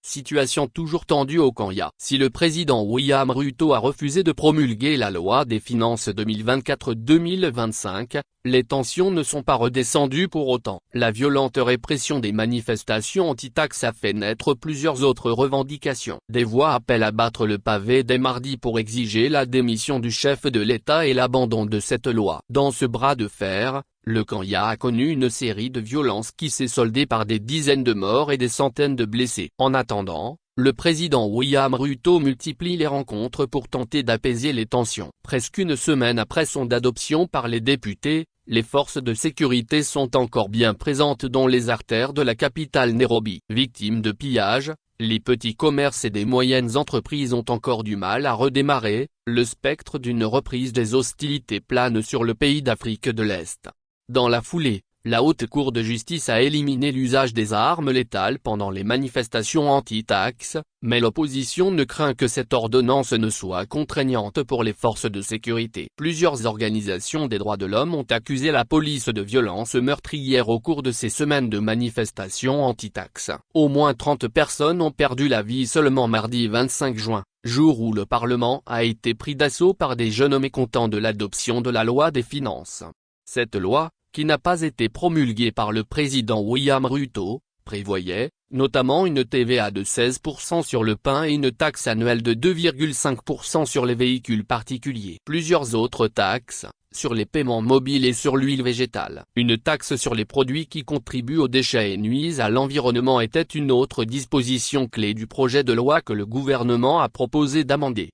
Situation toujours tendue au Kenya. Si le président William Ruto a refusé de promulguer la loi des finances 2024-2025, les tensions ne sont pas redescendues pour autant. La violente répression des manifestations anti-taxes a fait naître plusieurs autres revendications. Des voix appellent à battre le pavé dès mardi pour exiger la démission du chef de l'État et l'abandon de cette loi. Dans ce bras de fer, le Kenya a connu une série de violences qui s'est soldée par des dizaines de morts et des centaines de blessés. En attendant, le président William Ruto multiplie les rencontres pour tenter d'apaiser les tensions. Presque une semaine après son adoption par les députés, les forces de sécurité sont encore bien présentes dans les artères de la capitale Nairobi. Victimes de pillages, les petits commerces et des moyennes entreprises ont encore du mal à redémarrer, le spectre d'une reprise des hostilités plane sur le pays d'Afrique de l'Est. Dans la foulée, la Haute Cour de justice a éliminé l'usage des armes létales pendant les manifestations anti-taxes, mais l'opposition ne craint que cette ordonnance ne soit contraignante pour les forces de sécurité. Plusieurs organisations des droits de l'homme ont accusé la police de violences meurtrières au cours de ces semaines de manifestations anti-taxes. Au moins 30 personnes ont perdu la vie seulement mardi 25 juin, jour où le Parlement a été pris d'assaut par des jeunes mécontents de l'adoption de la loi des finances. Cette loi, qui n'a pas été promulguée par le président William Ruto, prévoyait, notamment une TVA de 16% sur le pain et une taxe annuelle de 2,5% sur les véhicules particuliers. Plusieurs autres taxes, sur les paiements mobiles et sur l'huile végétale. Une taxe sur les produits qui contribuent aux déchets et nuisent à l'environnement était une autre disposition clé du projet de loi que le gouvernement a proposé d'amender.